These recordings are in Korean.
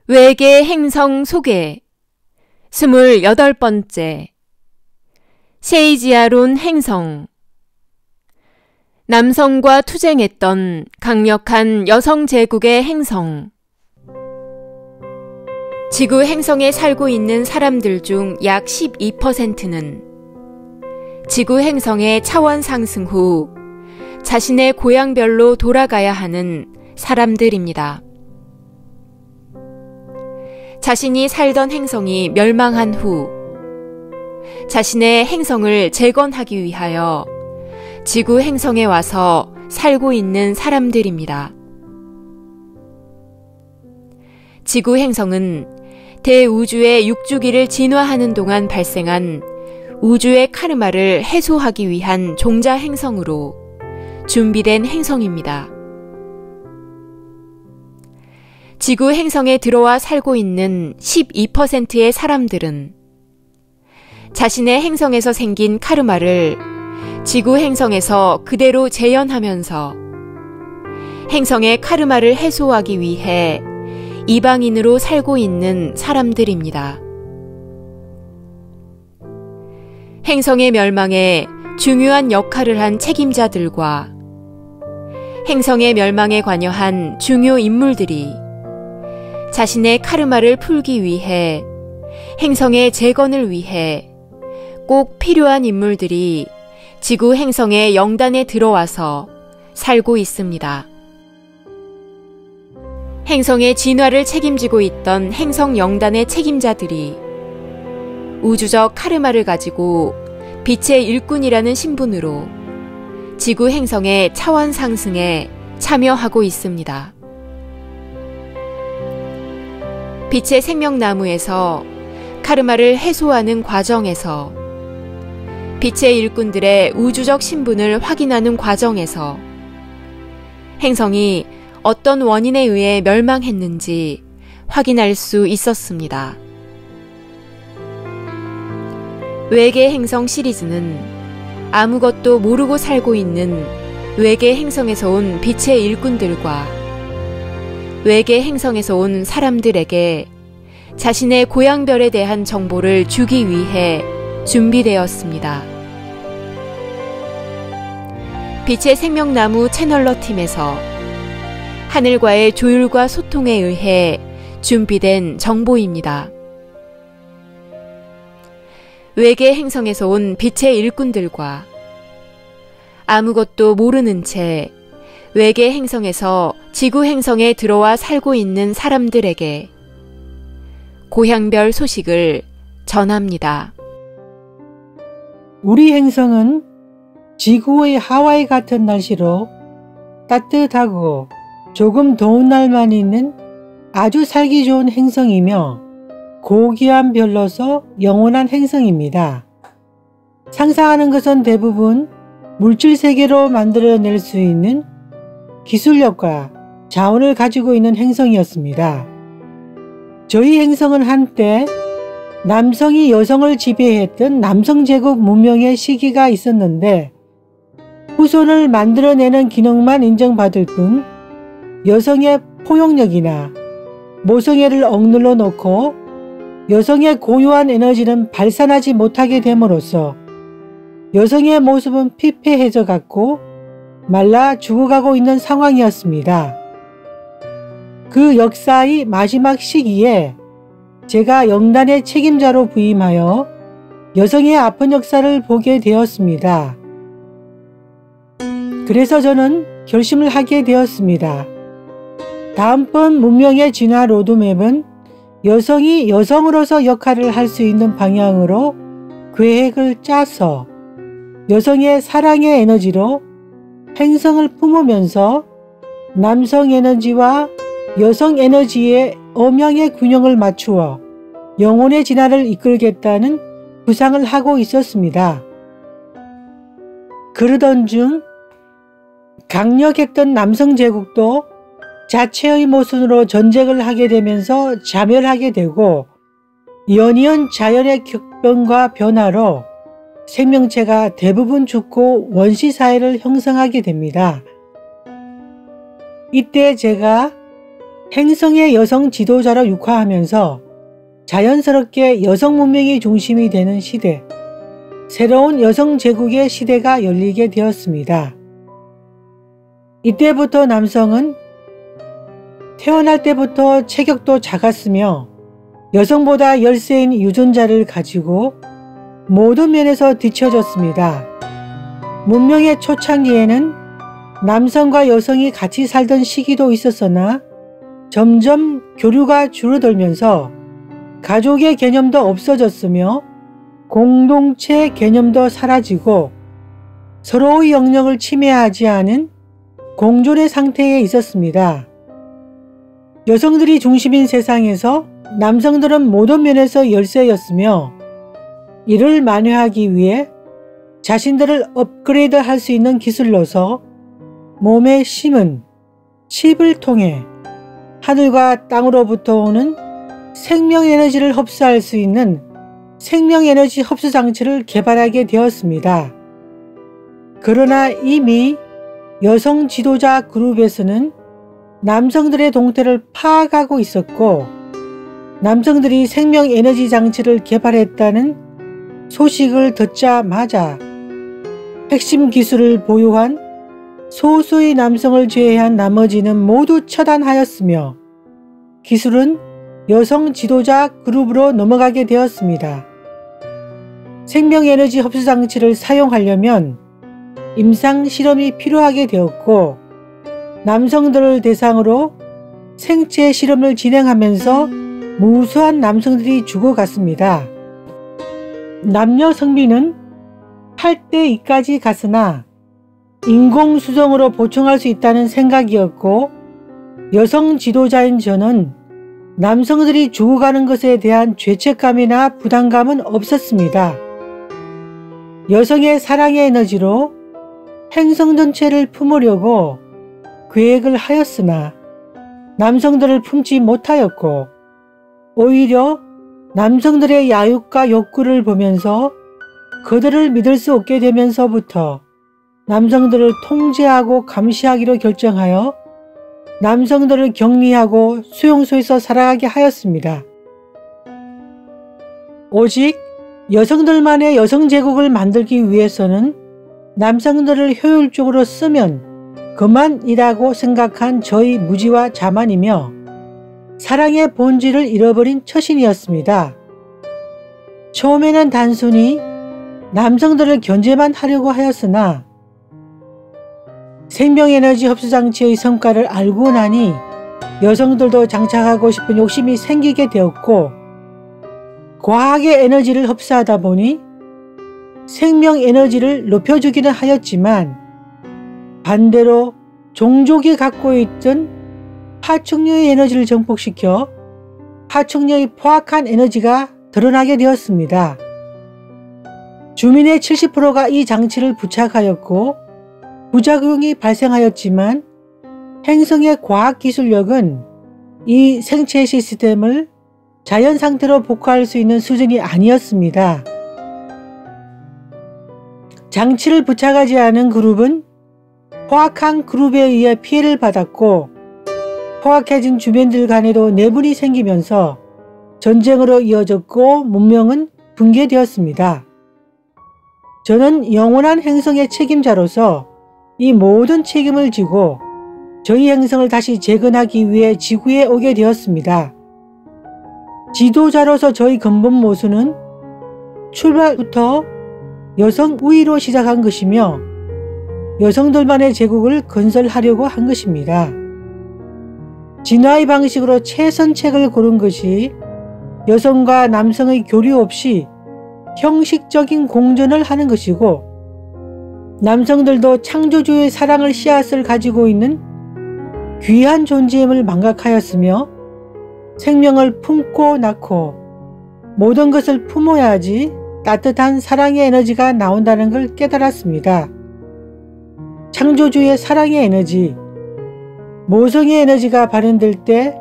외계 행성 소개 28번째 세이지아론 행성 남성과 투쟁했던 강력한 여성 제국의 행성 지구 행성에 살고 있는 사람들 중 약 12%는 지구 행성의 차원 상승 후 자신의 고향별로 돌아가야 하는 사람들입니다. 자신이 살던 행성이 멸망한 후 자신의 행성을 재건하기 위하여 지구 행성에 와서 살고 있는 사람들입니다. 지구 행성은 대우주의 육주기를 진화하는 동안 발생한 우주의 카르마를 해소하기 위한 종자 행성으로 준비된 행성입니다. 지구 행성에 들어와 살고 있는 12%의 사람들은 자신의 행성에서 생긴 카르마를 지구 행성에서 그대로 재현하면서 행성의 카르마를 해소하기 위해 이방인으로 살고 있는 사람들입니다. 행성의 멸망에 중요한 역할을 한 책임자들과 행성의 멸망에 관여한 중요 인물들이 자신의 카르마를 풀기 위해 행성의 재건을 위해 꼭 필요한 인물들이 지구 행성의 영단에 들어와서 살고 있습니다. 행성의 진화를 책임지고 있던 행성 영단의 책임자들이 우주적 카르마를 가지고 빛의 일꾼이라는 신분으로 지구 행성의 차원 상승에 참여하고 있습니다. 빛의 생명나무에서 카르마를 해소하는 과정에서 빛의 일꾼들의 우주적 신분을 확인하는 과정에서 행성이 어떤 원인에 의해 멸망했는지 확인할 수 있었습니다. 외계 행성 시리즈는 아무것도 모르고 살고 있는 외계 행성에서 온 빛의 일꾼들과 외계 행성에서 온 사람들에게 자신의 고향별에 대한 정보를 주기 위해 준비되었습니다. 빛의 생명나무 채널러 팀에서 하늘과의 조율과 소통에 의해 준비된 정보입니다. 외계 행성에서 온 빛의 일꾼들과 아무것도 모르는 채 외계 행성에서 지구 행성에 들어와 살고 있는 사람들에게 고향별 소식을 전합니다. 우리 행성은 지구의 하와이 같은 날씨로 따뜻하고 조금 더운 날만 있는 아주 살기 좋은 행성이며 고귀한 별로서 영원한 행성입니다. 상상하는 것은 대부분 물질 세계로 만들어낼 수 있는 기술력과 자원을 가지고 있는 행성이었습니다. 저희 행성은 한때 남성이 여성을 지배했던 남성제국 문명의 시기가 있었는데 후손을 만들어내는 기능만 인정받을 뿐 여성의 포용력이나 모성애를 억눌러 놓고 여성의 고유한 에너지는 발산하지 못하게 됨으로써 여성의 모습은 피폐해져 갔고 말라 죽어가고 있는 상황이었습니다. 그 역사의 마지막 시기에 제가 영단의 책임자로 부임하여 여성의 아픈 역사를 보게 되었습니다. 그래서 저는 결심을 하게 되었습니다. 다음번 문명의 진화 로드맵은 여성이 여성으로서 역할을 할 수 있는 방향으로 계획을 짜서 여성의 사랑의 에너지로 행성을 품으면서 남성 에너지와 여성 에너지의 엄양의 균형을 맞추어 영혼의 진화를 이끌겠다는 구상을 하고 있었습니다. 그러던 중 강력했던 남성 제국도 자체의 모순으로 전쟁을 하게 되면서 자멸하게 되고 연이은 자연의 격변과 변화로 생명체가 대부분 죽고 원시사회를 형성하게 됩니다. 이때 제가 행성의 여성 지도자로 육화하면서 자연스럽게 여성 문명이 중심이 되는 시대, 새로운 여성 제국의 시대가 열리게 되었습니다. 이때부터 남성은 태어날 때부터 체격도 작았으며 여성보다 열세인 유전자를 가지고 모든 면에서 뒤처졌습니다. 문명의 초창기에는 남성과 여성이 같이 살던 시기도 있었으나 점점 교류가 줄어들면서 가족의 개념도 없어졌으며 공동체 개념도 사라지고 서로의 영역을 침해하지 않은 공존의 상태에 있었습니다. 여성들이 중심인 세상에서 남성들은 모든 면에서 열세였으며 이를 만회하기 위해 자신들을 업그레이드 할 수 있는 기술로서 몸에 심은 칩을 통해 하늘과 땅으로부터 오는 생명에너지를 흡수할 수 있는 생명에너지 흡수 장치를 개발하게 되었습니다. 그러나 이미 여성 지도자 그룹에서는 남성들의 동태를 파악하고 있었고 남성들이 생명에너지 장치를 개발했다는 소식을 듣자마자 핵심 기술을 보유한 소수의 남성을 제외한 나머지는 모두 처단하였으며 기술은 여성 지도자 그룹으로 넘어가게 되었습니다. 생명에너지 흡수 장치를 사용하려면 임상 실험이 필요하게 되었고 남성들을 대상으로 생체 실험을 진행하면서 무수한 남성들이 죽어갔습니다. 남녀 성비는 8대 2까지 갔으나 인공수정으로 보충할 수 있다는 생각이었고 여성 지도자인 저는 남성들이 죽어가는 것에 대한 죄책감이나 부담감은 없었습니다. 여성의 사랑의 에너지로 행성 전체를 품으려고 계획을 하였으나 남성들을 품지 못하였고 오히려 남성들의 야욕과 욕구를 보면서 그들을 믿을 수 없게 되면서부터 남성들을 통제하고 감시하기로 결정하여 남성들을 격리하고 수용소에서 살아가게 하였습니다. 오직 여성들만의 여성 제국을 만들기 위해서는 남성들을 효율적으로 쓰면 그만이라고 생각한 저의 무지와 자만이며 사랑의 본질을 잃어버린 처신이었습니다. 처음에는 단순히 남성들을 견제만 하려고 하였으나 생명에너지 흡수장치의 성과를 알고 나니 여성들도 장착하고 싶은 욕심이 생기게 되었고 과학의 에너지를 흡수하다 보니 생명에너지를 높여주기는 하였지만 반대로 종족이 갖고 있던 파충류의 에너지를 증폭시켜 파충류의 포악한 에너지가 드러나게 되었습니다. 주민의 70%가 이 장치를 부착하였고 부작용이 발생하였지만 행성의 과학기술력은 이 생체 시스템을 자연 상태로 복구할 수 있는 수준이 아니었습니다. 장치를 부착하지 않은 그룹은 포악한 그룹에 의해 피해를 받았고 포악해진 주민들 간에도 내분이 생기면서 전쟁으로 이어졌고 문명은 붕괴되었습니다. 저는 영원한 행성의 책임자로서 이 모든 책임을 지고 저희 행성을 다시 재건하기 위해 지구에 오게 되었습니다. 지도자로서 저희 근본 모순은 출발부터 여성 우위로 시작한 것이며 여성들만의 제국을 건설하려고 한 것입니다. 진화의 방식으로 최선책을 고른 것이 여성과 남성의 교류 없이 형식적인 공존을 하는 것이고 남성들도 창조주의 사랑을 씨앗을 가지고 있는 귀한 존재임을 망각하였으며 생명을 품고 낳고 모든 것을 품어야지 따뜻한 사랑의 에너지가 나온다는 걸 깨달았습니다. 창조주의 사랑의 에너지, 모성의 에너지가 발현될 때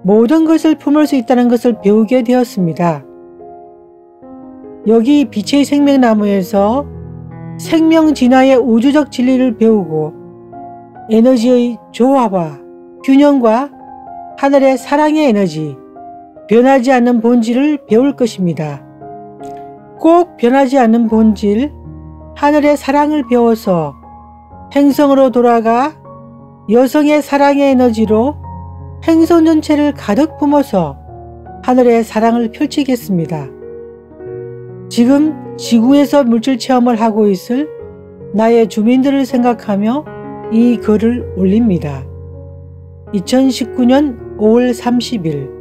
모든 것을 품을 수 있다는 것을 배우게 되었습니다. 여기 빛의 생명나무에서 생명 진화의 우주적 진리를 배우고 에너지의 조화와 균형과 하늘의 사랑의 에너지, 변하지 않는 본질을 배울 것입니다. 꼭 변하지 않는 본질, 하늘의 사랑을 배워서 행성으로 돌아가 여성의 사랑의 에너지로 행성 전체를 가득 품어서 하늘의 사랑을 펼치겠습니다. 지금 지구에서 물질 체험을 하고 있을 나의 주민들을 생각하며 이 글을 올립니다. 2019년 5월 30일